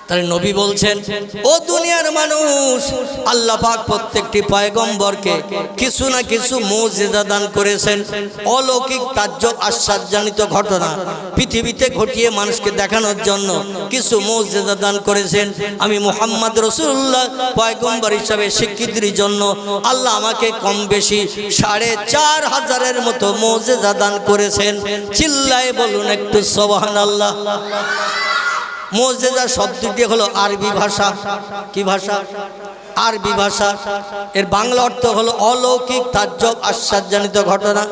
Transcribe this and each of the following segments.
তাই নবী বলছেন, ও দুনিয়ার মানুষ, আল্লাহ পাক প্রত্যেকটি পয়গম্বরকে কিছু না কিছু মুজিজা দান করেছেন। অলৌকিক তাজ্জব আশ্চর্যজনিত ঘটনা পৃথিবীতে ঘটিয়ে মানুষকে দেখানোর জন্য কিছু মুজিজা দান করেছেন। আমি মুহাম্মদ রাসূলুল্লাহ পয়গম্বর হিসাবে স্বীকৃতির জন্য আল্লাহ আমাকে কম বেশি ৪৫০০০-এর মতো মুজিজা দান করেছেন। চিল্লায়ে বলুন একটু সুবহানাল্লাহ। মুজিজা শব্দটি হলো আরবি ভাষা। কি ভাষা? আরবি ভাষা। এর বাংলা অর্থ হলো অলৌকিক তাজ্জব আশ্চর্যজনিত ঘটনা।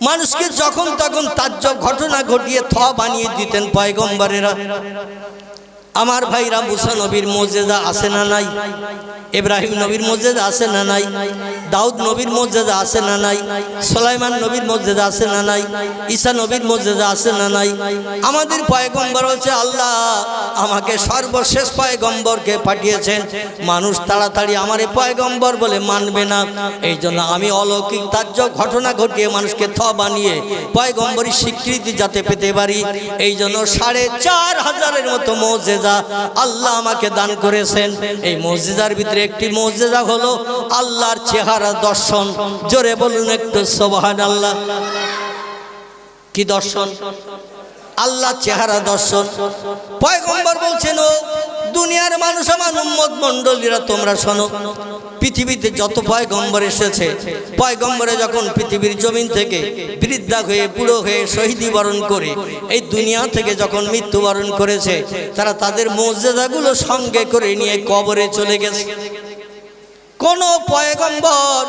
মানুষকে যখন তখন তাজ্জব ঘটনা ঘটিয়ে বানিয়ে দিতেন পয়গম্বরেরা। আমার ভাইরা, মুসা নবীর মুজিজা আছে না নাই? ইব্রাহিম নবীর মুজিজা আছে না নাই? দাউদ নবীর মুজিজা আছে না নাই? সুলাইমান নবীর মুজিজা আছে না নাই? ঈসা নবীর মুজিজা আছে না নাই? আমাদের পয়গম্বর হচ্ছে আল্লাহ আমাকে সর্বশেষ পয়গম্বরকে পাঠিয়েছেন। মানুষ তাড়াতাড়ি আমার এই পয়গম্বর বলে মানবে না, এই জন্য আমি অলৌকিক তাজ্জব ঘটনা ঘটিয়ে মানুষকে বানিয়ে পয়গম্বরের স্বীকৃতি যাতে পেতে পারি, এই জন্য ৪৫০০০-এর মতো মুজিজা আল্লাহ আমাকে দান করেছেন। এই মুজিজার ভিতরে একটি মুজিজা হলো আল্লাহর চেহারা দর্শন। জোরে বলুন একটু সুবহানাল্লাহ। কি দর্শন? আল্লাহ চেহারা দর্শন। পয়গম্বর বলছেন, ও দুনিয়ার মানুষ, আমার উম্মত মণ্ডলীরা, তোমরা শোনো, পৃথিবীতে যত পয়গম্বর এসেছে, পয়গম্বরে যখন পৃথিবীর জমিন থেকে বৃদ্ধা হয়ে বুড়ো হয়ে শহীদি বরণ করে এই দুনিয়া থেকে যখন মৃত্যুবরণ করেছে, তারা তাদের মুজিজাগুলো সঙ্গে করে নিয়ে কবরে চলে গেছে। কোন পয়গম্বর,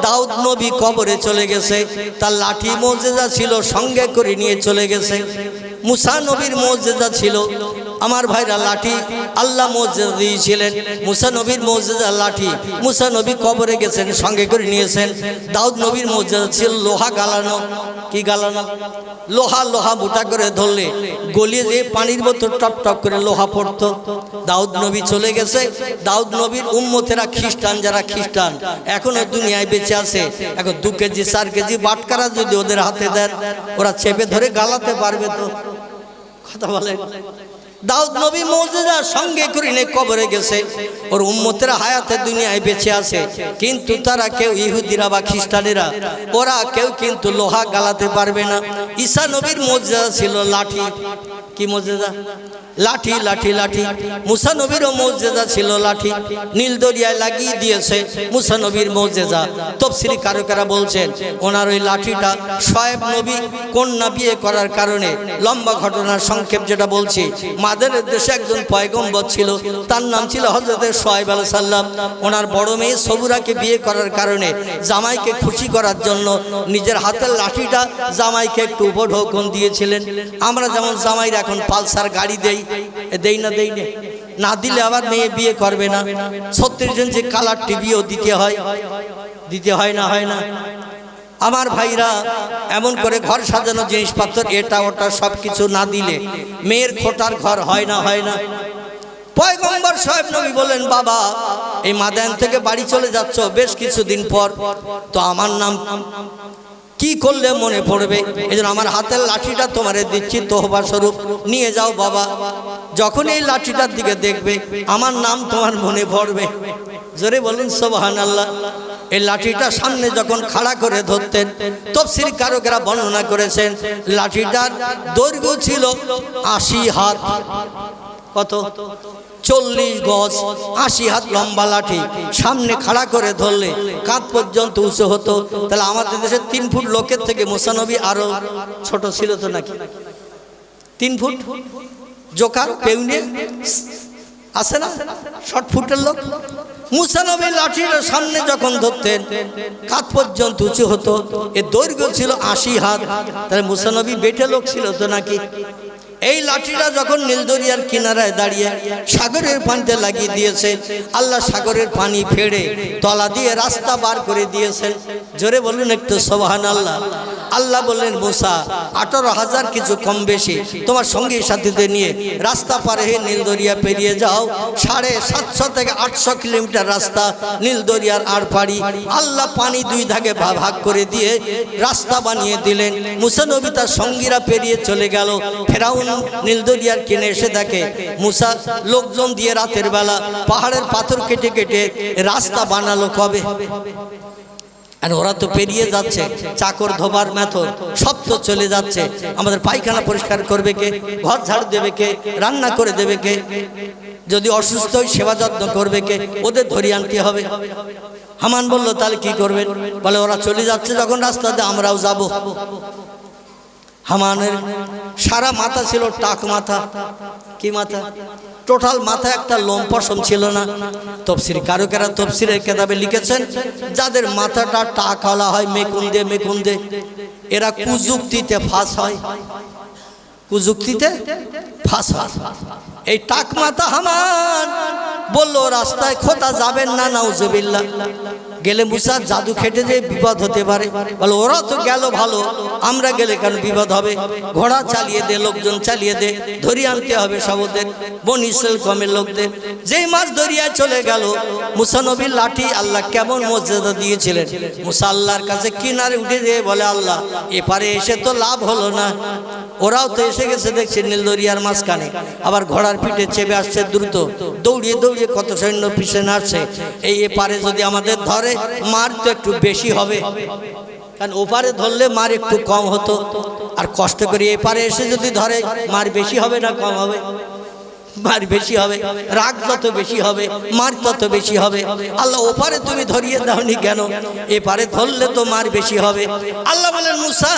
দাউদ নবী কবরে চলে গেছে, তার লাঠি মুজিজা ছিল, সঙ্গে করে নিয়ে চলে গেছে। মুসা নবীর মুজিজা ছিল, আমার ভাইরা, লাঠি আল্লাহ মুজিজা দিয়েছিলেন। মুসা নবীর মুজিজা লাঠি, মুসা নবী কবরে গেছেন, সঙ্গে করে নিয়েছেন। দাউদ নবীর মুজিজা ছিল লোহা গালানো। কি গালানো? লোহা মোটা করে ধরলে গলিয়ে দিয়ে পানির মতো টপ টপ করে লোহা পড়তো। দাউদ নবী চলে গেছে। দাউদ নবীর উম্মতেরা খ্রিস্টান, যারা খ্রিস্টান এখনো দুনিয়ায় বেঁচে আছে, এখন ২ কেজি ৪ কেজি বাটকারা যদি ওদের হাতে দেন, ওরা চেপে ধরে গালাতে পারবে তো? কথা বলেন। দাউদ নবী মুজিজা সঙ্গে করে নিয়ে কবরে গেছে। ওর উম্মতেরা হায়াতে দুনিয়ায় বেঁচে আছে, কিন্তু তারা কেউ, ইহুদিরা বা খ্রিস্টানেরা, ওরা কেউ কিন্তু লোহা গালাতে পারবে না। ঈসা নবীর মুজিজা ছিল লাঠি। কি মুজিজা? লাঠি লাঠি লাঠি। মুসা নবীরও মুজিজা ছিল লাঠি, নীল দরিয়ায় লাগিয়ে দিয়েছে মুসা নবীর মুজিজা। তাফসীরে কারকেরা বলছেন, ওনার ওই লাঠিটা শোয়েব নবী কন্যা বিয়ে করার কারণে, লম্বা ঘটনার সংক্ষেপ যেটা বলছি, মাদানের দেশে একজন পয়গম্বর ছিল, তার নাম ছিল হযরত শোয়েব আলাইহিস সালাম। ওনার বড় মেয়ে সবুরাকে বিয়ে করার কারণে জামাইকে খুশি করার জন্য নিজের হাতের লাঠিটা জামাইকে একটু উপঢৌকন দিয়েছিলেন। আমরা যেমন জামাইরা এখন পালসার গাড়ি দেই না, না দিলে আবার মেয়ে বিয়ে করবে না। ৩৬ জন যে কালার টিভিও দিতে হয় না, হয় না? আমার ভাইরা, এমন করে ঘর সাজানো জিনিসপত্র এটা ওটা সবকিছু না দিলে মেয়ের খোটার ঘর হয় না, হয় না? পয়গম্বর শোয়েব নবী বলেন, বাবা, এই মাদান থেকে বাড়ি চলে যাচ্ছ বেশ কিছুদিন পর, তো আমার নাম কি করলে মনে পড়বে? এই জন্য আমার হাতের লাঠিটা তোমারে দিচ্ছি তোহবা স্বরূপ, নিয়ে যাও বাবা। যখন এই লাঠিটার দিকে দেখবে আমার নাম তোমার মনে পড়বে। জোরে বলুন সুবহানাল্লাহ। এই লাঠিটা সামনে যখন খাড়া করে ধরতেন, তাফসীর কারকেরা বর্ণনা করেছেন, লাঠিটার দৈর্ঘ্য ছিল ৮০ হাত। কত? ৪০ গজ, ৮০ হাত লম্বা লাঠি সামনে খাড়া করে ধরলে কাঁধ পর্যন্ত উঁচু হতো। তাহলে আমাদের দেশে ৩ ফুট লোকের থেকে মুসা নবী আরো ছোট ছিল তো নাকি? ৩ ফুট জোকার পেউনে আছে না, ৬০ ফুটের লোক। মুসা নবী লাঠির সামনে যখন ধরতেন কাঁধ পর্যন্ত উঁচু হতো। এর দৈর্ঘ্য ছিল ৮০ হাত। তাহলে মুসা নবী বেটে লোক ছিল তো নাকি? এই লাঠিটা যখন নীল দরিয়ার কিনারায় দাঁড়িয়ে সাগরের পানিতে লাগিয়ে দিয়েছে, আল্লাহ সাগরের পানি ফেড়ে তলা দিয়ে রাস্তা বার করে দিয়েছেন। জোরে বলুন একটু সুবহানাল্লাহ। আল্লাহ বললেন, মুসা ১৮,০০০ কিছু কম বেশি তোমার সঙ্গী সাথীদের নিয়ে রাস্তা পার হয়ে নীল দরিয়া পেরিয়ে যাও। ৭৫০ থেকে ৮০০ কিলোমিটার রাস্তা নীল দরিয়ার আড় পাড়ি। আল্লাহ পানি ২ ভাগে ভাগ করে দিয়ে রাস্তা বানিয়ে দিলেন। মুসা নবী তার সঙ্গীরা পেরিয়ে চলে গেল। ফেরাউন নীল দরিয়ার কিনে এসে দেখে মুসা লোকজন দিয়ে রাতের বেলা পাহাড়ের পাথর কেটে কেটে রাস্তা বানালো কবে। আর ওরা তো পেরিয়ে যাচ্ছে, চাকর ধোবার মেথর সব তো চলে যাচ্ছে, আমাদের পায়খানা পরিষ্কার করবে কে, ঘর ঝাড়ু দেবে কে, রান্না করে দেবে কে, যদি অসুস্থ হয় সেবা যত্ন করবে কে, ওদের ধরিয়ে আনতে হবে। হামান বলল তাহলে কি করবেন? বলে ওরা চলে যাচ্ছে যখন রাস্তাতে আমরাও যাব। হামানের সারা মাথা ছিল টাক মাথা। কি মাথা? টোটাল মাথা একটা লোম পশম ছিল না। তফসির কারকেরা তফসিরের কিতাবে লিখেছেন যাদের মাথাটা টাকওয়ালা হয় মেকুন্দে মেকুন্দে, এরা কুযুক্তিতে ফাঁস হয়, কুযুক্তিতে ফাঁস হয়। এই টাক মাথা হামান বলল রাস্তায় খোদা যাবেন না, নাউজুবিল্লাহ। গেলে মুসা জাদু খেটে যে বিপদ হতে পারে। বলে ওরা তো গেল ভালো, আমরা গেলে কেন বিপদ হবে? ঘোড়া চালিয়ে দে, লোকজন চালিয়ে দে, ধরিয়ে আনতে হবে সব ওদের বনি ইসরাইল কমের লোকদের। যেই মাছ দরিয়ায় চলে গেল, মুসা নবীর লাঠি আল্লাহ কেমন মর্যাদা দিয়েছিলেন। মুসা আল্লাহর কাছে কিনারে উঠে যেয়ে বলে আল্লাহ এপারে এসে তো লাভ হলো না, ওরাও তো এসে গেছে দেখছে নীল দরিয়ার মাঝখানে, আবার ঘোড়ার পিঠে চেপে আসছে দ্রুত, দৌড়িয়ে দৌড়িয়ে কত সৈন্য পিছনে আসছে। এই এপারে যদি আমাদের ধরে মার তো একটু বেশি হবে, কারণ ওপারে ধরলে মার একটু কম হতো, আর কষ্ট করে এপারে এসে যদি ধরে মার বেশি হবে না কম হবে? মার বেশি হবে, রাগ যত বেশি হবে মার তত বেশি হবে। আল্লাহ ওপারে তুমি ধরিয়ে দাওনি কেন? এপারে ধরলে তো মার বেশি হবে। আল্লাহ বলেন মুসা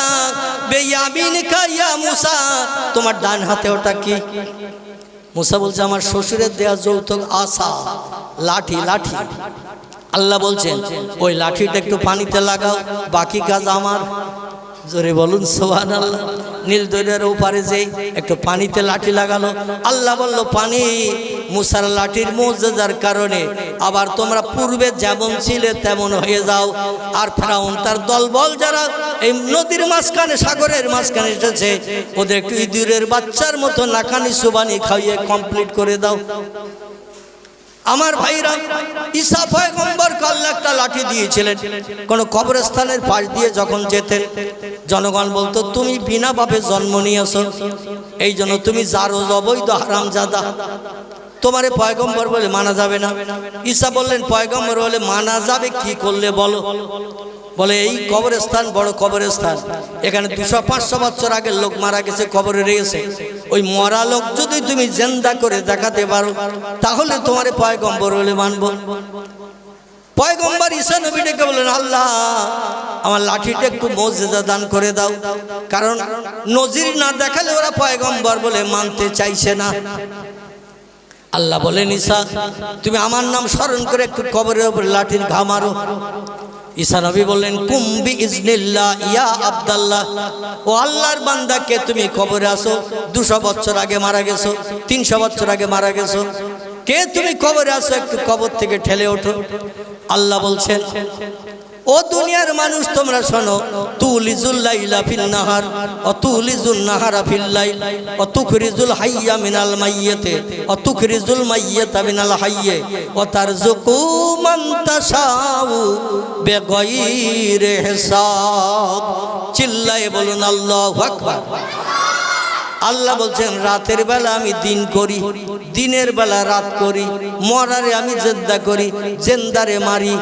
বেয়ামিনিকা ইয়া মুসা, তোমার ডান হাতে ওটা কি? মুসা বলছে আমার শ্বশুরের দেয়া যৌতুক আসা, লাঠি। লাঠি আল্লাহ বলছেন ওই লাঠিটা একটু পানিতে লাগাও, বাকি কাজ আমার। জোরে বলুন সুবহানাল্লাহ। নীল দরিয়ার ওপারে যেই একটু পানিতে লাঠি লাগালো, আল্লাহ বলল পানি মুসার লাঠির মুজিজার কারণে আবার তোমরা পূর্বে যেমন ছিলে তেমন হয়ে যাও। আর ফেরাউন তার দলবল যারা এই নদীর মাঝখানে সাগরের মাঝখানে এসেছে, ওদের একটু ইঁদুরের বাচ্চার মতো নাকানি সুবানি খাইয়ে কমপ্লিট করে দাও। আমার ভাইরা, ঈসা পয়গম্বরকে আল্লাহ একটা লাঠি দিয়েছিলেন। কোন কবরস্থানের পাশ দিয়ে যখন যেতেন, জনগণ বলতো তুমি বিনা পাপে জন্ম নিয়েছো, এই জন্য তুমি জারো অবৈধ হারামজাদা, তোমারে পয়গম্বর বলে মানা যাবে না। ঈসা বললেন পয়গম্বর বলে মানা যাবে কি করলে বলো? বলে এই কবরস্থান বড় কবরস্থান, এখানে 200-500 বছর আগে লোক মারা গেছে, কবরে রয়েছে। ওই মরা লোক যদি তুমি জিন্দা করে দেখাতে পারো তাহলে তোমার পয়গম্বর বলে মানব। পয়গম্বর ঈসা নবী ডেকে বলেন আল্লাহ আমার লাঠিটা একটু মুজিজা দান করে দাও, কারণ নজির না দেখালে ওরা পয়গম্বর বলে মানতে চাইছে না। আল্লাহ বলেন ঈসা তুমি আমার নাম স্মরণ করে একটু কবরের উপর লাঠির ঘা মারো। ঈসা নবী বললেন কুম বিইজনিল্লাহ ইয়া আব্দুল্লাহ, ও আল্লাহর বান্দাকে তুমি কবরে আসো, 200 বছর আগে মারা গেছো, 300 বছর আগে মারা গেছো, কে তুমি কবরে আসো, একটু কবর থেকে ঠেলে ওঠো। আল্লাহ বলছেন ও দুনিয়ার মানুষ তোমরা শোনো, তুলিজুল লাইলা ফিল নাহার ও তুলিজুল নাহারা ফিল লাইল ও তুখরিজুল হাইয়া মিনাল মাইয়িতে ও তুখরিজুল মাইয়িতা মিনাল হাইয়্যি ও তারযুকু মান তাশাউ বিগাইরি হিসাব। চিল্লায়ে বলুন আল্লাহু আকবার। আল্লাহ বলছেন রাতের বেলা আমি দিন করি, দিনের বেলা রাত করি, মরারে আমি জিন্দা করি, জিন্দারে মারি।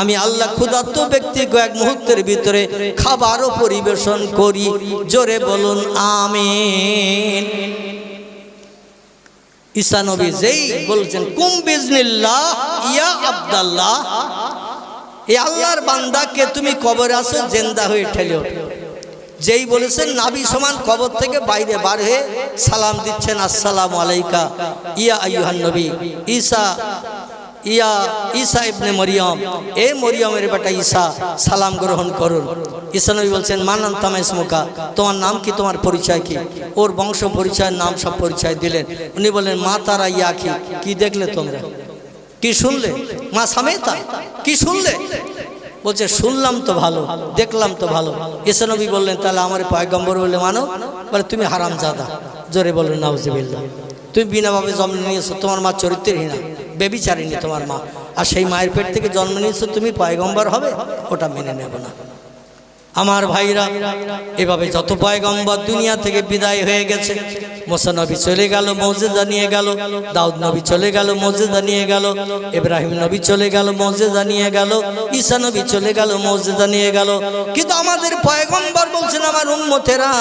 আমি আল্লাহ ক্ষুধার্ত ব্যক্তিকে এক মুহূর্তের ভিতরে খাবারও পরিবেশন করি। জোরে বলুন আমিন। ঈসা নবী যেই বলছেন কুম বিজনিল্লাহ ইয়া আব্দুল্লাহ, এই আল্লাহর বান্দাকে তুমি কবরে আসো জিন্দা হয়ে ঠেলে ওঠো। যেই বলেছেন নাবি সমান কবর থেকে বাইরে বার হয়ে সালাম দিচ্ছেন আসসালামু আলাইকা ইয়া আইয়ুহান নবী ঈসা ইবনে মরিয়ম, এ মরিয়মের বেটা ঈসা সালাম গ্রহণ করুন। ঈসা নবী বলছেন মানান তামাইসমুকা, তোমার নাম কি, তোমার পরিচয় কি? ওর বংশ পরিচয়ের নাম সব পরিচয় দিলেন। উনি বললেন মা তারা ইয়াকি, কি দেখলে তোমরা, কি শুনলে? মা সামেতা, কি শুনলে? বলছে শুনলাম তো ভালো, দেখলাম তো ভালো। ঈসা নবী বললেন তাহলে আমার পয়গম্বর বলে মানো? বলে তুমি হারামজাদা। জোরে বললেন নাউজুবিল্লাহ। তুমি বিনাভাবে জন্ম নিয়েছো, তোমার মা চরিত্রহীনা, বেবিচারিণী তোমার মা, আর সেই মায়ের পেট থেকে জন্ম নিয়েছো তুমি পয়গম্বর হবে, ওটা মেনে নেব না। আমার ভাইরা, এভাবে যত পয়গম্বর দুনিয়া থেকে বিদায় হয়ে গেছে, মুসা নবী চলে গেল, মুজিজা নিয়ে গেল, দাউদ নবী চলে গেল, মুজিজা নিয়ে গেল, ইব্রাহিম নবী চলে গেল, মুজিজা নিয়ে গেল, ঈসা নবী চলে গেল, মুজিজা নিয়ে গেল। কিন্তু আমাদের পয়গম্বর বলছেন, আমার উম্মতেরা,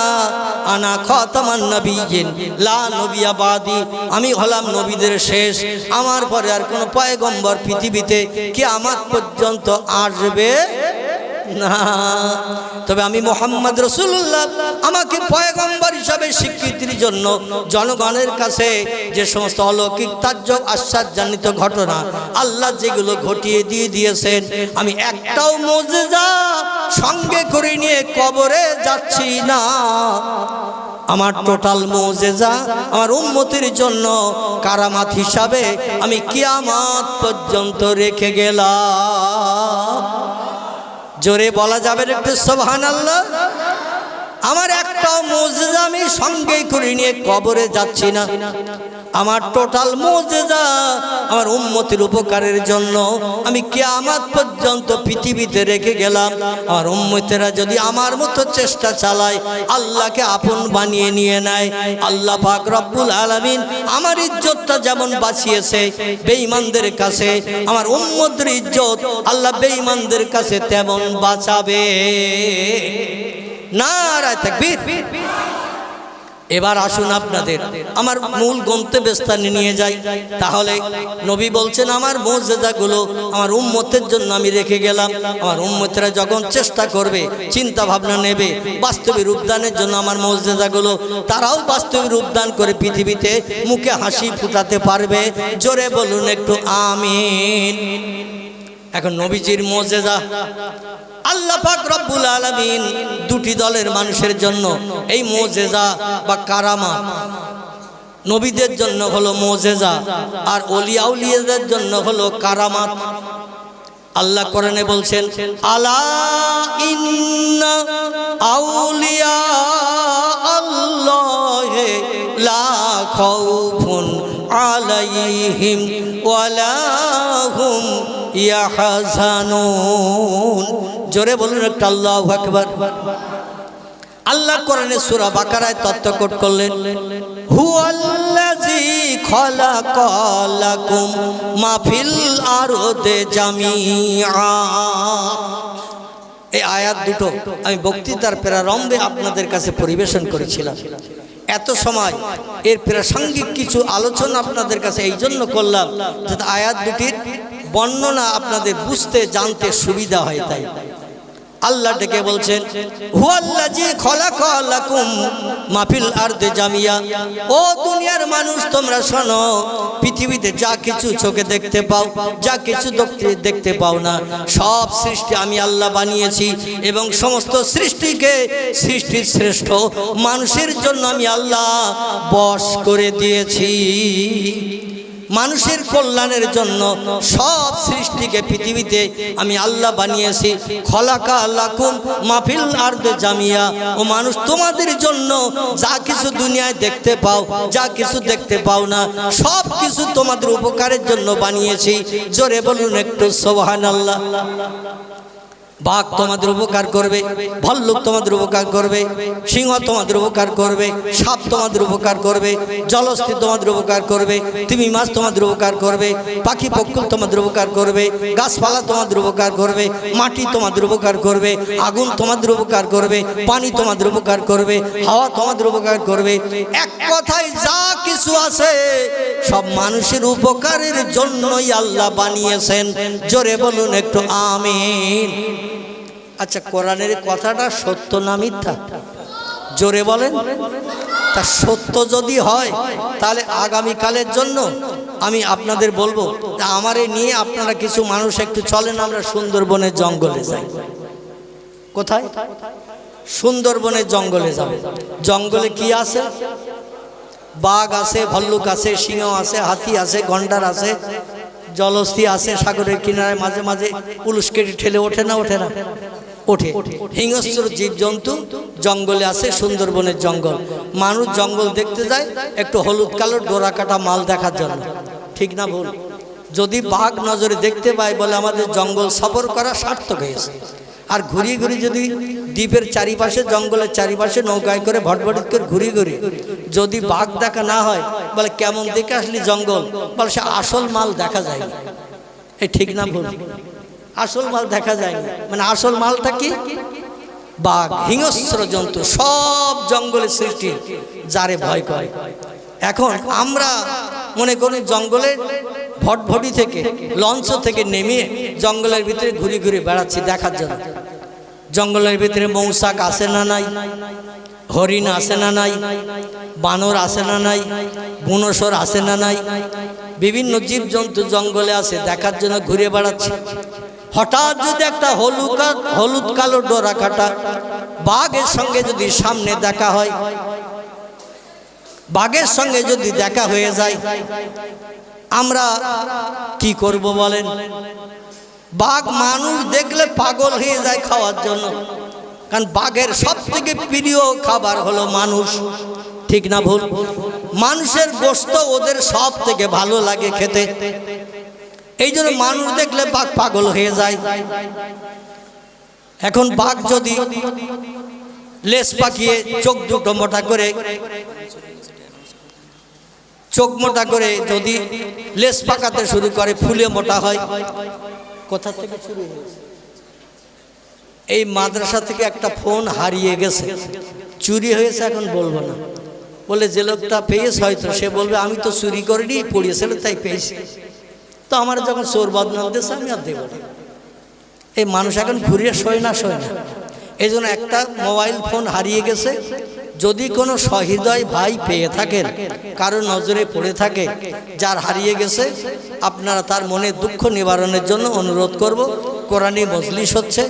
আনা খাতামান নবিয়্যিন লা নবিয়্যা বাদি, আমি হলাম নবীদের শেষ, আমার পরে আর কোনো পয়গম্বর পৃথিবীতে কিয়ামত পর্যন্ত আসবে না। তবে আমি মুহাম্মদ রাসূলুল্লাহ, আমাকে পয়গম্বর হিসাবে স্বীকৃতির জন্য জনগণের কাছে যে সমস্ত অলৌকিক তাজ্জব আশ্চর্যান্বিত ঘটনা আল্লাহ যেগুলো ঘটিয়ে দিয়েছেন, আমি একটাও মুজিজা সঙ্গে করে নিয়ে কবরে যাচ্ছি না। আমার টোটাল মুজিজা আমার উম্মতের জন্য কারামাত হিসাবে আমি কিয়ামত পর্যন্ত রেখে গেলাম। জোরে বলা যাবে একটু সুবহানাল্লাহ। আমার একটাও মুজিজা আমি সঙ্গে করে নিয়ে কবরে যাচ্ছি না। আমার টোটাল মুজিজা আমার উম্মতের উপকারের জন্য আমি কিয়ামত পর্যন্ত পৃথিবীতে রেখে গেলাম। আমার উম্মতেরা যদি আমার মতো চেষ্টা চালায়, আল্লাহকে আপন বানিয়ে নিয়ে নেয়, আল্লাহ পাক রব্বুল আলামিন আমার ইজ্জতটা যেমন বাঁচিয়েছে বেঈমানদের কাছে, আমার উম্মতের ইজ্জত আল্লাহ বেঈমানদের কাছে তেমন বাঁচাবে। নারায়ে তাকবীর। এবার আসুন আপনাদের আমার মূল গন্তব্যস্থানে নিয়ে যাই। তাহলে নবী বলছেন, আমার মুজিজাগুলো আমার উম্মতের জন্য আমি রেখে গেলাম। আমার উম্মতেরা যখন চেষ্টা করবে, চিন্তা ভাবনা নেবে বাস্তবে রূপদানের জন্য আমার মুজিজাগুলো, তারাও বাস্তবে রূপদান করে পৃথিবীতে মুখে হাসি ফুটাতে পারবে। জোরে বলুন একটু আমিন। এখন নবীজির মুজিজা আল্লাহ পাক রব্বুল আলামিন দুটি দলের মানুষের জন্য এই মুজিজা বা কারামাত, নবীদের জন্য হলো মুজিজা আর ওলিয়া আউলিয়াদের জন্য হলো কারামাত। আল্লাহ কোরআনে বলছেন, আলা ইন্না আউলিয়া আল্লাহি লা খাউফুন আলাইহিম ওয়ালা হুম ইয়াহজানুন। জোরে বলুন একটা আল্লাহু আকবার। আল্লাহ কোরআনে সূরা বাকারায় তত্ত্বকোট করলেন, হুয়াল্লাযী খালাকালাকুম মা ফিল আরদি জামিআ। এই আয়াত দুটো আমি বক্তৃতার প্রারম্ভে আপনাদের কাছে পরিবেশন করেছিলাম। এত সময় এর প্রাসঙ্গিক কিছু আলোচনা আপনাদের কাছে এই জন্য করলাম যাতে আয়াত দুটির বর্ণনা আপনাদের বুঝতে জানতে সুবিধা হয়। তাই আল্লাহ ডেকে বলছেন, হুয়াল্লাযী খালাকালাকুম মা ফিল আরদি জামিয়া। ও দুনিয়ার মানুষ, তোমরা শোনো, পৃথিবীতে যা কিছু চোখে দেখতে পাও, যা কিছু দেখতে পাও না, সব সৃষ্টি আমি আল্লাহ বানিয়েছি এবং সমস্ত সৃষ্টিকে সৃষ্টির শ্রেষ্ঠ মানুষের জন্য আমি আল্লাহ বশ করে দিয়েছি। মানুষের কল্যাণের জন্য সব সৃষ্টিকে পৃথিবীতে আমি আল্লাহ বানিয়েছি। খলাকা লাকুম মা ফিল আরদি জামিয়া। ও মানুষ, তোমাদের জন্য যা কিছু দুনিয়ায় দেখতে পাও, যা কিছু দেখতে পাও না, সব কিছু তোমাদের উপকারের জন্য বানিয়েছি। জোরে বলুন একটু সুবহানাল্লাহ। বাঘ তোমাদের উপকার করবে, ভাল্লুক তোমাদের উপকার করবে, সিংহ তোমাদের উপকার করবে, সাপ তোমাদের উপকার করবে, জলস্থির তোমাদের উপকার করবে, তিমি মাছ তোমাদের উপকার করবে, পাখি পক্ষী তোমাদের উপকার করবে, গাছপালা তোমাদের উপকার করবে, মাটি তোমাদের উপকার করবে, আগুন তোমাদের উপকার করবে, পানি তোমাদের উপকার করবে, হাওয়া তোমাদের উপকার করবে। এক কথায় যা কিছু আছে সব মানুষের উপকারের জন্যই আল্লাহ বানিয়েছেন। জোরে বলুন একটু আমিন। আচ্ছা, কোরআনের কথাটা সত্য না মিথ্যা? জোরে বলেন। তা সত্য যদি হয় তাহলে আগামীকালের জন্য আমি আপনাদের বলবো, আমারে নিয়ে আপনারা কিছু মানুষ একটু চলেন, আমরা সুন্দরবনের জঙ্গলে যাই। কোথায়? সুন্দরবনের জঙ্গলে যাব। জঙ্গলে কি আছে? বাঘ আছে, ভাল্লুক আছে, সিংহ আছে, হাতি আছে, গন্ডার আছে, জলস্থি আছে, সাগরের কিনারায় মাঝে মাঝে পুলুশ কেটে ঠেলে ওঠে না? ওঠে না? ওঠে। হিংস্র জীবজন্তু জঙ্গলে আছে, সুন্দরবনের জঙ্গল। মানুষ জঙ্গল দেখতে যায় একটু হলুদ কালো ডোরা কাটা মাল দেখার জন্য, ঠিক না ভুল? যদি বাঘ নজরে দেখতে পায় বলে আমাদের জঙ্গল সফর করা সার্থক হয়েছে। আর ঘুরিয়ে ঘুরিয়ে যদি দ্বীপের চারিপাশে, জঙ্গলের চারিপাশে নৌকায় করে ভটভটিত করে ঘুরি ঘুরি, যদি বাঘ দেখা না হয় বলে কেমন দেখে আসলি জঙ্গল, বলে সে আসল মাল দেখা যায়। এই ঠিক না ভুল? আসল মাল দেখা যায়নি, মানে আসল মালটা কি? বাঘ, হিংস্র জন্তু, সব জঙ্গলের সৃষ্টি, যারে ভয় করে। এখন আমরা মনে করি জঙ্গলের ভটভটি থেকে, লঞ্চ থেকে নেমে জঙ্গলের ভিতরে ঘুরে ঘুরে বেড়াচ্ছি দেখার জন্য। জঙ্গলের ভিতরে মৌসাক আসে না নাই, হরিণ আসে না নাই, বানর আসে না নাই, বুনসর আসে না নাই, বিভিন্ন জীবজন্তু জঙ্গলে আসে দেখার জন্য ঘুরে বেড়াচ্ছে। হঠাৎ যদি একটা হলুদ কালো ডোরা কাটা বাঘের সঙ্গে যদি সামনে দেখা হয়, বাঘের সঙ্গে যদি দেখা হয়ে যায়, আমরা কি করব বলেন? বাঘ মানুষ দেখলে পাগল হয়ে যায় খাওয়ার জন্য, কারণ বাঘের সব থেকে প্রিয় খাবার হলো মানুষ। ঠিক না ভুল? মানুষের গোশত ওদের সব থেকে ভালো লাগে খেতে, এই জন্য মানুষ দেখলে বাঘ পাগল হয়ে যায়। এখন বাঘ যদি লেজ পাকিয়ে চোখ দুটো মোটা করে, চোখ মোটা করে যদি লেজ পাকাতে শুরু করে, ফুলে মোটা হয়। কোথা থেকে শুরু হয়েছে? এই মাদ্রাসা থেকে একটা ফোন হারিয়ে গেছে, চুরি হয়েছে, এখন বলবো না। বলে যে লোকটা পেয়েছে হয়তো সে বলবে আমি তো চুরি করিনি, পড়িয়েছিল তাই পেয়েছি। তো আমার যখন চোর বদনাম দিয়েছে আমি আর দেব না। এই মানুষ এখন ঘুরিয়ে শোয় না। এই জন্য একটা মোবাইল ফোন হারিয়ে গেছে। যদি কোনো সহৃদয় ভাই পেয়ে থাকেন, কারো নজরে পড়ে থাকে, যার হারিয়ে গেছে, আপনারা তার মনে দুঃখ নিবারণের জন্য অনুরোধ করব। কোরআনী মজলিস হচ্ছে,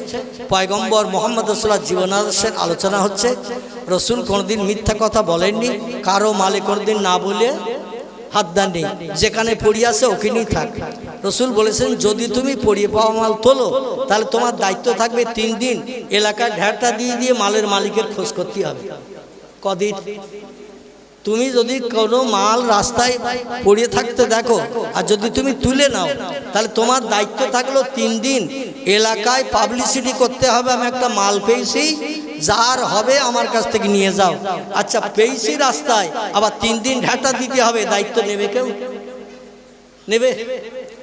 পয়গম্বর মুহাম্মদ রাসূলুল্লাহর জীবনাদর্শের আলোচনা হচ্ছে। রসুল কোনোদিন মিথ্যা কথা বলেননি, কারো মালে কোনোদিন না বলে হাত দেননি। যেখানে পড়িয়ে আছে ওখানেই থাক। রসুল বলেছেন যদি তুমি পড়িয়ে পাওয়া মাল তোলো, তাহলে তোমার দায়িত্ব থাকবে 3 দিন এলাকায় ঢেরটা দিয়ে দিয়ে মালের মালিকের খোঁজ করতে হবে। কদিন? তুমি যদি কোনো মাল রাস্তায় পড়িয়ে থাকতে দেখো আর যদি তুমি তুলে নাও, তাহলে তোমার দায়িত্ব থাকলো 3 দিন এলাকায় পাবলিসিটি করতে হবে, আমি একটা মাল পেয়েছি, যার হবে আমার কাছ থেকে নিয়ে যাও। আচ্ছা পেয়েছি রাস্তায়, আবার 3 দিন ঢাটা দিতে হবে, দায়িত্ব নেবে কেউ? নেবে?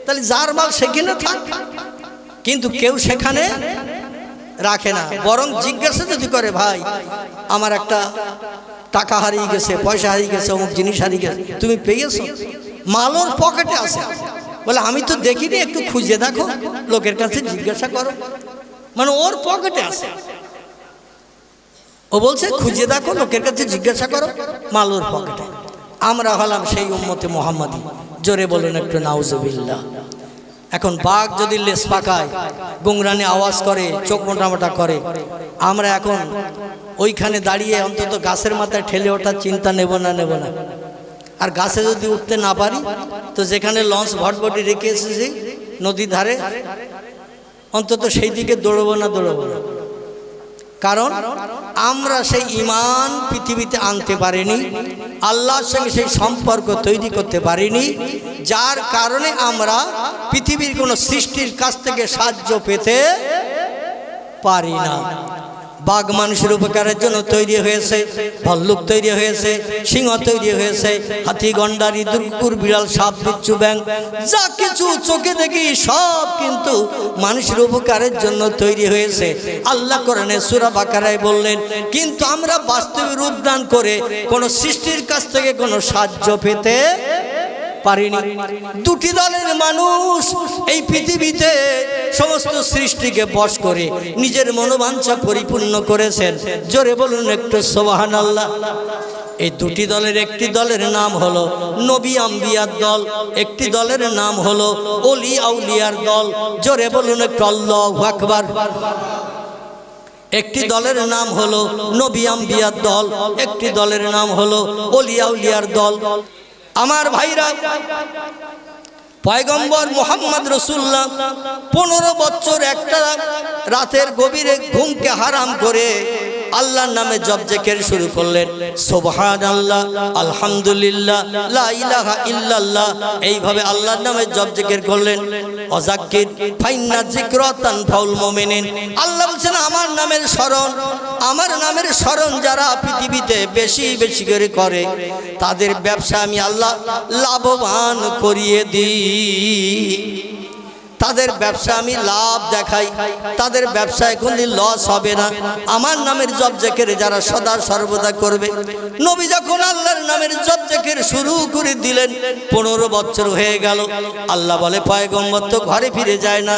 তাহলে যার মাল সেখানে থাক, কিন্তু কেউ সেখানে রাখে না। বরং জিজ্ঞাসা যদি করে ভাই আমার একটা টাকা হারিয়ে গেছে, পয়সা হারিয়ে গেছে, অমুক জিনিস হারিয়ে গেছে, তুমি পেয়েছো? মালোর পকেটে আছে, বলে আমি তো দেখিনি, একটু খুঁজে দেখো, লোকের কাছে জিজ্ঞাসা করো, মানে ওর পকেটে আছে। ও বলছে খুঁজে দেখো, লোকের কাছে জিজ্ঞাসা করো, মালোর পকেটে। আমরা হলাম সেই উম্মতে মুহাম্মাদি। জোরে বলুন একটু নাউজুবিল্লাহ। এখন বাঘ যদি লেজ পাকায়, গুংরানি আওয়াজ করে, চোখ মোটা মোটা করে, আমরা এখন ওইখানে দাঁড়িয়ে অন্তত গাছের মাথায় ঠেলে ওঠার চিন্তা নেব না। আর গাছে যদি উঠতে না পারি, তো যেখানে লঞ্চ ভটভটি রেখে এসেছি নদীর ধারে, অন্তত সেই দিকে দৌড়বো না। কারণ আমরা সেই ঈমান পৃথিবীতে আনতে পারিনি, আল্লাহর সঙ্গে সেই সম্পর্ক তৈরি করতে পারিনি, যার কারণে আমরা পৃথিবীর কোনো সৃষ্টির কাছ থেকে সাহায্য পেতে পারি না। বাঘ মানুষের উপকারের জন্য তৈরি হয়েছে, ভল্লুক তৈরি হয়েছে, সিংহ তৈরি হয়েছে, হাতি, গন্ডার, ইঁদুর, কুকুর, বিড়াল, সাপ, বিচ্ছু, ব্যাঙ, যা কিছু চোখে দেখি সব কিন্তু মানুষের উপকারের জন্য তৈরি হয়েছে। আল্লাহ কোরআনে সূরা বাকারায় বললেন, কিন্তু আমরা বাস্তবে রূপদান করে কোনো সৃষ্টির কাছ থেকে কোনো সাহায্য পেতে পারিনি। 2টি দলের মানুষ এই পৃথিবীতে সমস্ত সৃষ্টিকে বশ করে নিজের মনোবাঞ্ছা পরিপূর্ণ করেছেন। জোরে বলুন একটু সুবহানাল্লাহ। এই 2টি দলের একটি দলের নাম হলো নবী আম্বিয়ার দল, একটি দলের নাম হলো ওলি আউলিয়ার দল। জোরে বলুন একটু আল্লাহু আকবার। একটি দলের নাম হলো নবী আম্বিয়ার দল, একটি দলের নাম হলো ওলি আউলিয়ার দল। আমার ভাইরা, পয়গম্বর মুহাম্মদ রাসূলুল্লাহ 15 বছর একটা রাতের গভীরে ঘুমকে হারাম করে আল্লাহর নামে জপ জিকির শুরু করলেন। সুবহানাল্লাহ, আলহামদুলিল্লাহ, লা ইলাহা ইল্লাল্লাহ, এইভাবে আল্লাহর নামে জপ জিকির করলেন। ওয়াযাক্কির ফাইন্না যিকরা তানফাউল মুমিনিন। আল্লাহ বলেন আমার নামের স্মরণ যারা পৃথিবীতে বেশি বেশি করে তাদের ব্যবসা আমি আল্লাহ লাভবান করিয়ে দিই। তাদের ব্যবসা আমি লাভ দেখাই, তাদের ব্যবসায় কোনো লস হবে না। আমার নামের জপ জিকির যারা সদা সর্বদা করবে। নবী যখন আল্লাহর নামের জপ জিকির শুরু করে দিলেন 15 বছর হয়ে গেল। আল্লাহ বলে পয়গম্বর তো ঘরে ফিরে যায় না।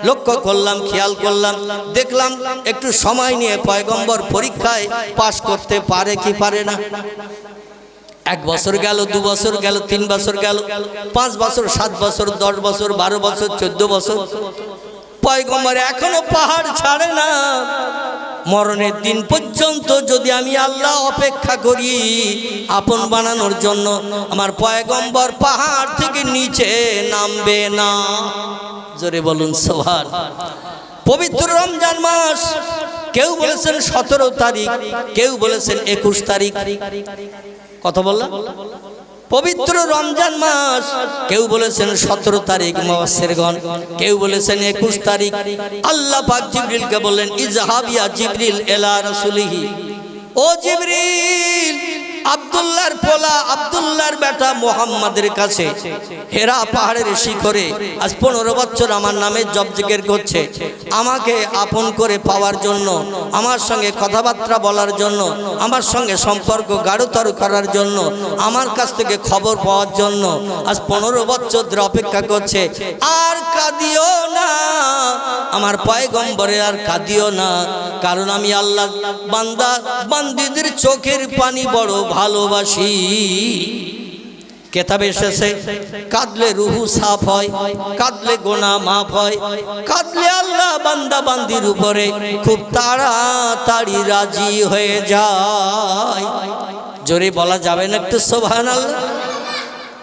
লক্ষ্য করলাম, খেয়াল করলাম, দেখলাম একটু সময় নিয়ে পয়গম্বর পরীক্ষায় পাশ করতে পারে কি পারে না। 1 বছর গেল, 2 বছর গেল, 3 বছর গেল, 5 বছর, 7 বছর, 10 বছর, 12 বছর, 14 বছর, পয়গম্বর এখনো পাহাড় ছাড়ে না। মরণের দিন পর্যন্ত যদি আমি আল্লাহ অপেক্ষা করি আপন বানানোর জন্য, আমার পয়গম্বর পাহাড় থেকে নিচে নামবে না। জোরে বলুন সুবহানাল্লাহ। পবিত্র রমজান মাস, কেউ বলেছেন 17 তারিখ, কেউ বলেছেন 21 তারিখ। কথা বললাম, পবিত্র রমজান মাস, কেউ বলেছেন 17 তারিখ মুফাসসিরগণ, কেউ বলেছেন 21 তারিখ। আল্লাহ পাক জিবরিলকে বললেন ইযহাব ইয়া জিবরিল ইলা রাসূলিহি, ও জিবরিল আব্দুল্লাহর পোলা, আব্দুল্লাহর বেটা মুহাম্মাদের কাছে হেরা পাহাড়ের শিখরে আজ 15 বছর আমার নামে জপ জিকির করছে। আমাকে আপন করে পাওয়ার জন্য, আমার সঙ্গে কথাবার্তা বলার জন্য, আমার সঙ্গে সম্পর্ক গাঢ়তর করার জন্য, আমার কাছ থেকে খবর পাওয়ার জন্য আজ 15 বছর ধরে অপেক্ষা করছে। আর কাঁদিও না আমার পয়গম্বরে, আর কাঁদিও না, কারণ আমি আল্লাহ বান্দা বান্দীদের চোখের পানি বড় ভালোবাসি। কেতাবে এসেছে কাঁদলে রুহু সাফ হয়, কাঁদলে গোনা মাফ হয়, কাঁদলে আল্লাহ বান্দা বান্দির উপরে খুব তাড়াতাড়ি রাজি হয়ে যায়। জোরে বলা যাবে না একটু সুবহানাল্লাহ?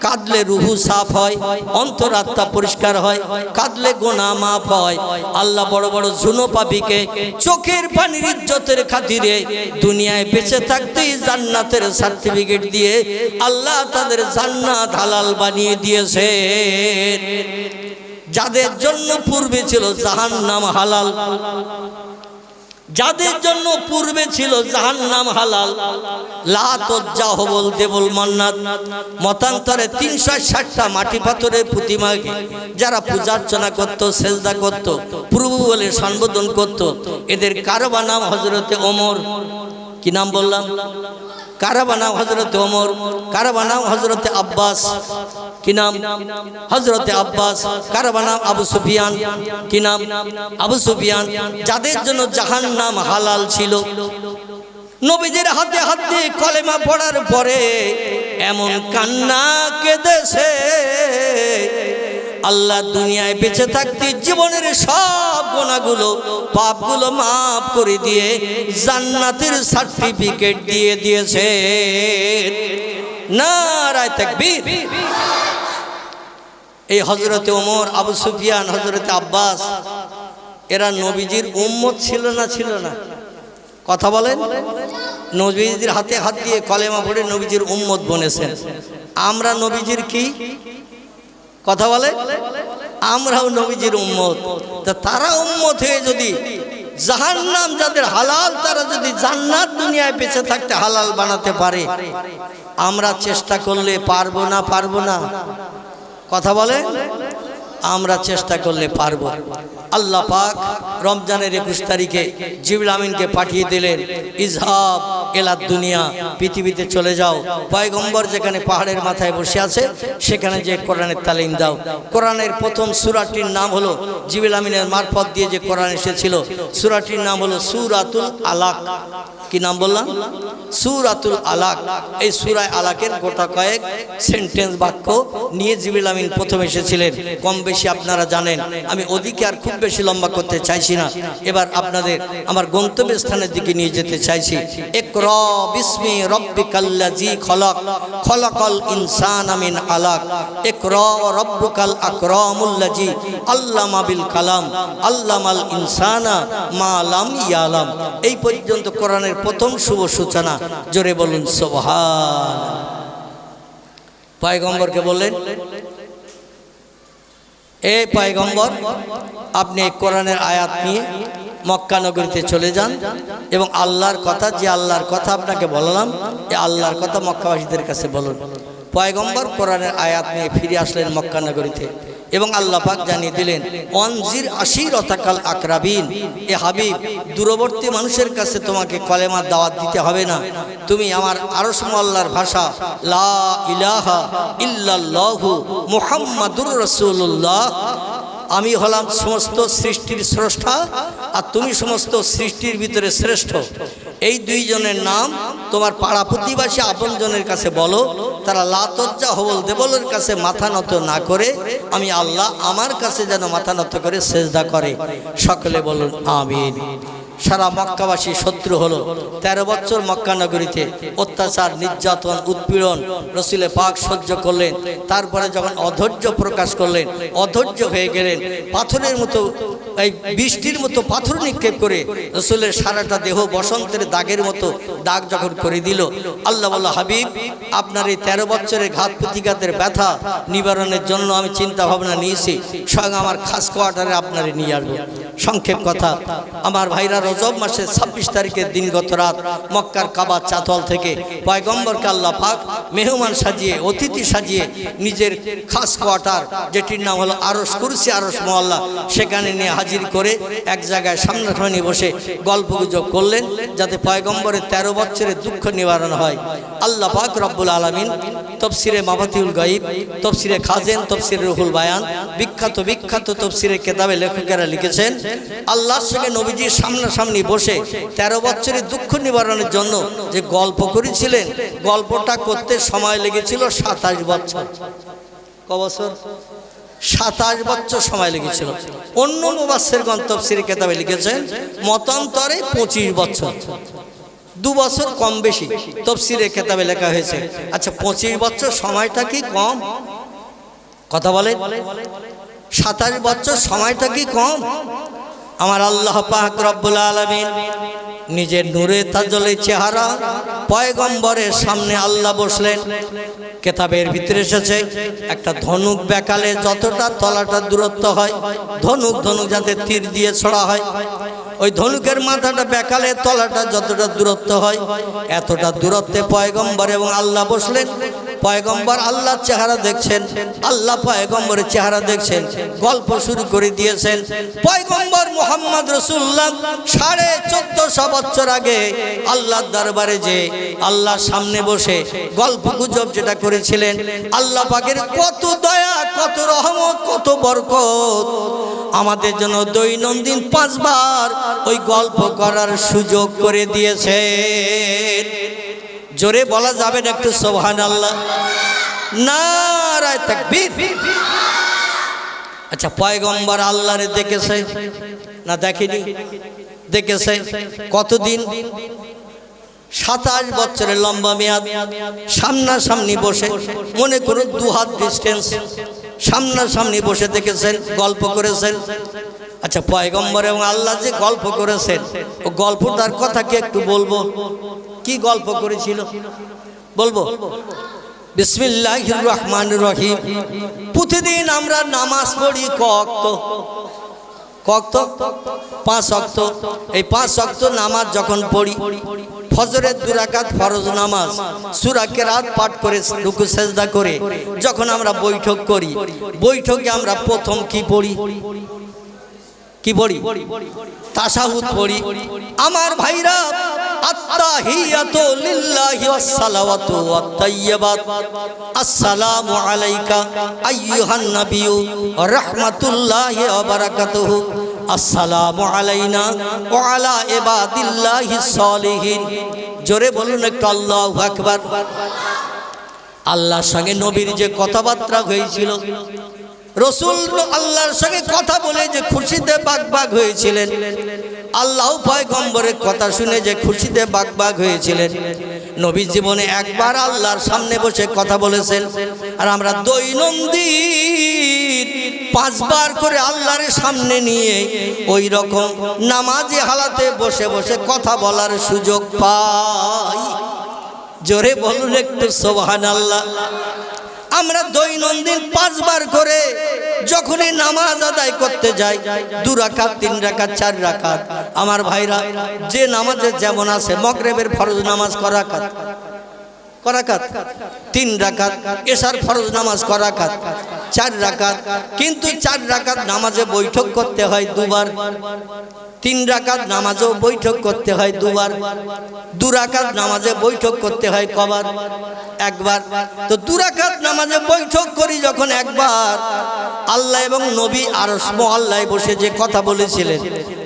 কাঁদলে রুহু সাফ হয়, অন্তরাত্মা পরিষ্কার হয়, কাঁদলে গোনা মাফ হয়। আল্লাহ বড় বড় জুনো পাপীকে চোখের পানির ইজ্জতের খাতিরে দুনিয়ায় বেঁচে থাকতেই জান্নাতের সার্টিফিকেট দিয়ে আল্লাহ তাদের জান্নাত হালাল বানিয়ে দিয়েছে। যাদের জন্য পূর্বে ছিল জাহান্নাম হালাল, যাদের জন্য পূর্বে ছিল জাহান্নাম হালাল, লাত ওজ্জা হবল দেবল মান্নাত মতান্তরে 360টা মাটি পাথরের প্রতিমাকে যারা পূজা অর্চনা করত, সেজদা করত, প্রভু বলে সম্বোধন করত, এদের কারো নাম হযরতে ওমর। কি নাম বললাম? কারো নাম হযরতে ওমর, কারো নাম হযরতে আব্বাস। কি নাম? হযরতে আব্বাস। কারো নাম আবু সুফিয়ান। কি নাম? আবু সুফিয়ান। যাদের জন্য জাহান্নাম হালাল ছিল, নবীজির হাতে হাত দিয়ে কলেমা পড়ার পরে এমন কান্না কেঁদেছে, আল্লাহ দুনিয়ায় বেঁচে থাকতে জীবনের সব গুনাহগুলো পাপগুলো মাফ করে দিয়ে জান্নাতের সার্টিফিকেট দিয়ে দিয়েছে। নারায়ে তাকবীর। এই হযরতে ওমর, আবু সুফিয়ান, হযরতে আব্বাস, এরা নবীজির উম্মত ছিল না? ছিল না? কথা বলেন। নবীজির হাতে হাত দিয়ে কলেমা পড়ে নবীজির উম্মত বনেছেন। আমরা নবীজির কি? কথা বলে, আমরাও নবীজির উম্মত। তা তারা উম্মত হয়ে যদি জাহান্নাম যাদের হালাল, তারা যদি জান্নাত দুনিয়ায় বেঁচে থাকতে হালাল বানাতে পারে, আমরা চেষ্টা করলে পারবো না? পারবো না? কথা বলে, আমরা চেষ্টা করলে পারবো। আল্লাহ পাক রমজানের 21 তারিখে জিবরিল আমিনকে পাঠিয়ে দিলেন, ইযহাব ইলা দুনিয়া, পৃথিবীতে চলে যাও, পয়গম্বর যেখানে পাহাড়ের মাথায় বসে আছে সেখানে যে কোরআনের তালিম দাও। কোরআনের প্রথম সূরাটির নাম হলো, জিবরিল আমিনের মারফত দিয়ে যে কোরআন এসেছিল, সূরাটির নাম হলো সূরাতুল আলাক। কি নাম বললাম? সূরাতুল আলাক। এই সূরায়ে আলাকের গোটা কয়েক সেন্টেন্স বাক্য নিয়ে জিবরিল আমিন প্রথম এসেছিলেন। কম বেশি আপনারা জানেন, আমি ওদিকে আর খুব বেশি লম্বা করতে চাইছি না। এবার আপনাদের আমার গন্তব্যের স্থানের দিকে নিয়ে যেতে চাইছি। ইকরা বিসমি রাব্বিকাল্লাযী খলাক, খলাকাল ইনসানা মিন আলাক, ইকরা রাব্বুকাল আকরামুল্লাযী আল্লামা বিল কালাম, আল্লামাল ইনসানা মা লাম ইয়ালাম। এই পর্যন্ত কোরআনের প্রথম শুভ সূচনা। জোরে বলুন সুবহানাল্লাহ। পয়গম্বরকে বললেন, এ পয়গম্বর, আপনি কোরআনের আয়াত নিয়ে মক্কা নগরীতে চলে যান এবং আল্লাহর কথা, যে আল্লাহর কথা আপনাকে বললাম, এই আল্লাহর কথা মক্কাবাসীদের কাছে বলুন। পয়গম্বর কোরআনের আয়াত নিয়ে ফিরে আসলেন মক্কা নগরীতে এবং আল্লাহ পাক জানিয়ে দিলেন, অনজির আশিরতাকাল আকরাবিন, এ হাবিব, দূরবর্তী মানুষের কাছে তোমাকে কলেমার দাওয়াত দিতে হবে না। তুমি আমার আরশ মোল্লার ভাষা লা ইলাহা ইল্লাল্লাহু মুহাম্মাদুর রাসূলুল্লাহ, আমি হলাম সমস্ত সৃষ্টির স্রষ্টা আর তুমি সমস্ত সৃষ্টির ভিতরে শ্রেষ্ঠ, এই দুইজনের নাম তোমার পাড়া প্রতিবাসী আপনজনের কাছে বলো, তারা লাতজ্জা হবল দেবলের কাছে মাথা নত না করে আমি আল্লাহ আমার কাছে যেন মাথা নত করে সেজদা করে। সকলে বলুন আমিন। সারা মক্কাবাসী শত্রু হলো। 13 বছর মক্কা নগরীতে অত্যাচার, নির্যাতন, উৎপীড়ন রসুলে পাক সহ্য করলেন। তারপরে যখন অধৈর্য প্রকাশ করলেন, অধৈর্য হয়ে গেলেন, পাথরের মতো, এই বৃষ্টির মতো পাথর নিক্ষেপ করে রসুলের সারাটা দেহ বসন্তের দাগের মতো দাগ যখন করে দিল, আল্লাহ বলল, হাবিব, আপনার এই 13 বছরের ঘাত প্রতিঘাতের ব্যথা নিবারণের জন্য আমি চিন্তা ভাবনা নিয়েছি, স্বয়ং আমার খাস কোয়ার্টারে আপনারে নিয়ে আসবো। সংক্ষেপ কথা, আমার ভাইরা, রজব মাসের 26 তারিখের দিনগত রাত মক্কার কাবা চাতল থেকে পয়গম্বরকে আল্লাহ পাক মেহমান সাজিয়ে, অতিথি সাজিয়ে নিজের খাস কোয়ার্টার, যেটির নাম হলো আরশ কুরসি, আরশ মোয়াল্লা, সেখানে নিয়ে হাজির করে এক জায়গায় সামনাসামনি বসে গল্প গুজব করলেন, যাতে পয়গম্বরের 13 বছরের দুঃখ নিবারণ হয়। আল্লাহ পাক রব্বুল আলামিন তফসিরে মাফাতিউল গায়ব, তফসিরে খাজেন, তফসিরে রুহুল বায়ান, বিখ্যাত তফসিরে কেতাবে লেখকেরা লিখেছেন, আল্লাহর সঙ্গে নবীজির সামনাসামনি বসে 13 বছরের দুঃখ নিবারণের জন্য যে গল্প করেছিলেন, গল্পটা করতে সময় লেগেছিল 27 বছর। ক বছর? 27 বছর সময় লেগেছিল। অন্য মুফাসসিরগণ তফসিরে কেতাবে লিখেছেন মতান্তরে 25 বছর, 2 বছর কম বেশি তফসিরে কেতাবে লেখা হয়েছে। আচ্ছা, 25 বছর সময়টা কি কম? কথা বলেন। 27 বছর সময়টা কি কম? আমার আল্লাহ পাক রব্বুল আলামিন নিজের নূরে তাজ্জলে চেহারা পয়গম্বরের সামনে আল্লাহ বসলেন। কেতাবের ভিতরে এসেছে, একটা ধনুক বেকালে যতটা তলাটা দূরত্ব হয়, ধনুক যাতে তীর দিয়ে ছড়া হয়, ওই ধনুকের মাথাটা বেকালে তলাটা যতটা দূরত্ব হয়, এতটা দূরত্বে পয়গম্বর এবং আল্লাহ বসলেন। পয়গম্বর আল্লাহর চেহারা দেখছেন, আল্লাহ পয়গম্বরের চেহারা দেখছেন। গল্প শুরু করে দিয়েছেন। পয়গম্বর মুহাম্মদ রাসূলুল্লাহ 1450 বছর আগে আল্লাহর দরবারে যে আল্লাহর সামনে বসে গল্প গুজব যেটা করেছিলেন, আল্লাহ পাকের কত দয়া, কত রহমত, কত বরকত আমাদের জন্য দৈনন্দিন 5 বার ওই গল্প করার সুযোগ করে দিয়েছেন। জোরে বলা যাবে না একটু সুবহানাল্লাহ? নারায়ে তাকবীর। আচ্ছা, পয়গম্বর আল্লাহরে দেখেছে না দেখেনি? দেখেছে। কতদিন? 27 বছরের লম্বা মেয়াদ। সামনাসামনি বসে, মনে করুন 2 হাত ডিস্টেন্স, সামনাসামনি বসে দেখেছেন, গল্প করেছেন। আচ্ছা, পয়গম্বর এবং আল্লাহ যে গল্প করেছেন, ও গল্পটার কথা কি একটু বলবো? কি গল্প করেছিল বলবো? বিসমিল্লাহির রহমানির রহিম। প্রতিদিন আমরা নামাজ পড়ি কত? 5 ওয়াক্ত। এই 5 ওয়াক্ত নামাজ যখন পড়ি, ফজরের 2 রাকাত ফরজ নামাজ, সূরা কেরাত পাঠ করে রুকু সেজদা করে যখন আমরা বৈঠক করি, বৈঠকে আমরা প্রথম কি পড়ি? কি পড়ি? তাশাহুদ পড়ি। আমার ভাইরা, আত্তাহিয়াতু লিল্লাহি ওয়াস সালাওয়াতু ওয়াত তাইয়্যিবাত, আসসালামু আলাইকা আইয়ুহান নাবিয়্যু ওয়া রাহমাতুল্লাহি ওয়া বারাকাতুহু, আসসালামু আলাইনা ওয়া আলা ইবাদিল্লাহিস সালিহিন। জোরে বলুন একটু আল্লাহু আকবার। আল্লাহর সঙ্গে নবীর যে কথাবার্তা হয়েছিল, রসুল আল্লাহর সঙ্গে কথা বলে যে খুশিতে বাগবাগ হয়েছিলেন, আল্লাহ পয়গম্বরের কথা শুনে যে খুশিতে বাগবাগ হয়েছিলেন, নবী জীবনে একবার আল্লাহর সামনে বসে কথা বলেছেন। আর আমরা দৈনন্দিন 5 বার করে আল্লাহর সামনে নিয়ে ওই রকম নামাজি হালাতে বসে বসে কথা বলার সুযোগ পাই। জোরে বলুন একটু সুবহানাল্লাহ। আমরা দৈনন্দিন 5 বার করে যখন যখনই নামাজ আদায় করতে যাই 2 রাকাত 3 রাকাত 4 রাকাত, আমার ভাইরা যে নামাজে যেমন আছে, মাগরিবের ফরজ নামাজ করা রাকাত, 3 রাকাত, এশার ফরজ নামাজ করা রাকাত 4 রাকাত, কিন্তু 4 রাকাত নামাজে বৈঠক করতে হয় 2 বার, 3 রাকাত নামাজেও বৈঠক করতে হয় 2 বার, 2 রাকাত নামাজে বৈঠক করতে হয় কবার? একবার। তো 2 রাকাত নামাজে বৈঠক করি যখন একবার, আল্লাহ এবং নবী আরশ মহল্লায় বসে যে কথা বলেছিলেন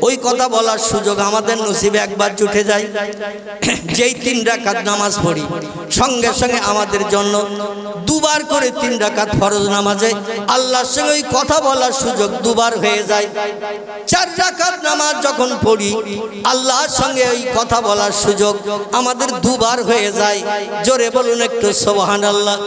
ওই কথা বলার সুযোগ আমাদের নসিবে একবার জুটে যায়। যেই 3 রাকাত নামাজ পড়ি সঙ্গে সঙ্গে আমাদের জন্য 2 বার করে 3 রাকাত ফরজ নামাজে আল্লাহর সঙ্গে ওই কথা বলার সুযোগ 2 বার হয়ে যায়। 4 রাকাত নামাজ যখন পড়ি আল্লাহর সঙ্গে ওই কথা বলার সুযোগ আমাদের 2 বার হয়ে যায়। জোরে বলুন একটু সুবহানাল্লাহ।